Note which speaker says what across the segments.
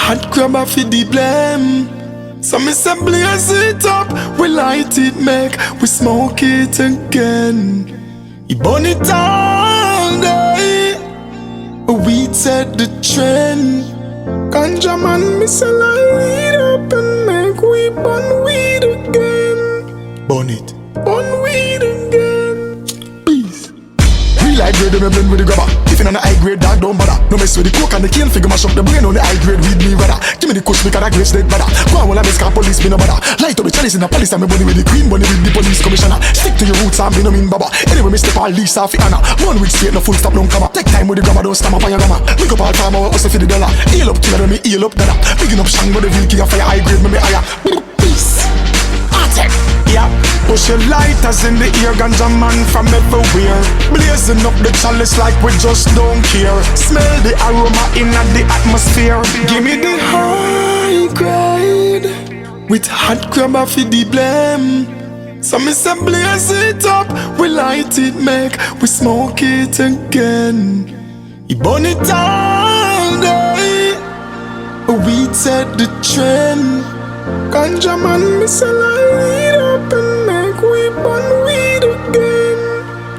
Speaker 1: hot crab off the blame. So me say blaze it up, we light it, make we smoke it again. He burn it all day, weed set the trend. Ganja man, me say light it up and make we burn weed again. Burn it, burn weed again. Peace. Real high grade, me blend with the grabber. If you're on a high grade, dog, don't bother. No mess with the coke and the cane, figure mash up the brain on the high grade, weed me rather. Give me the kush, because that grade's dead brother. Go on, while I best car police, me no bother. Light up the chalice in the palace, and me bunny with the queen, bunny with the police commissioner. Stick to your roots and be no mean baba. Anyway, me step all lease off the honor. One week straight, no full stop, don't come up. Take time with the grabber, don't stamp up on your grandma. Pick up all farmer, hustle for the dollar. Heal up killer, me heal up dada. Picking up shang, but the real king of fire, high grade, me higher. Peace. Attack. Yeah, push your lighters in the ear, ganja man from everywhere. Blazing up the chalice like we just don't care. Smell the aroma in the atmosphere. Give me the high grade with hot crab off the blame. So me say blaze it up, we light it, make we smoke it again. He burn it all day, weed set the trend. Ganja man, me say light up and make we burn weed again.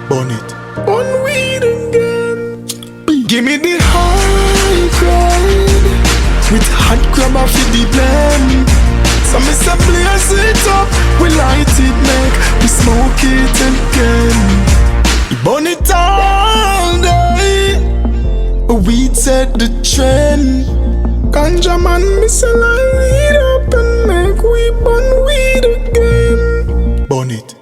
Speaker 1: Burn it, burn weed again. Give me the high grade with hot crab off the blame. So me say blaze it up, we light it, make we smoke it again. We burn it all day, weed set the trend. Ganja man, me say light up and make we burn weed again. Burn it.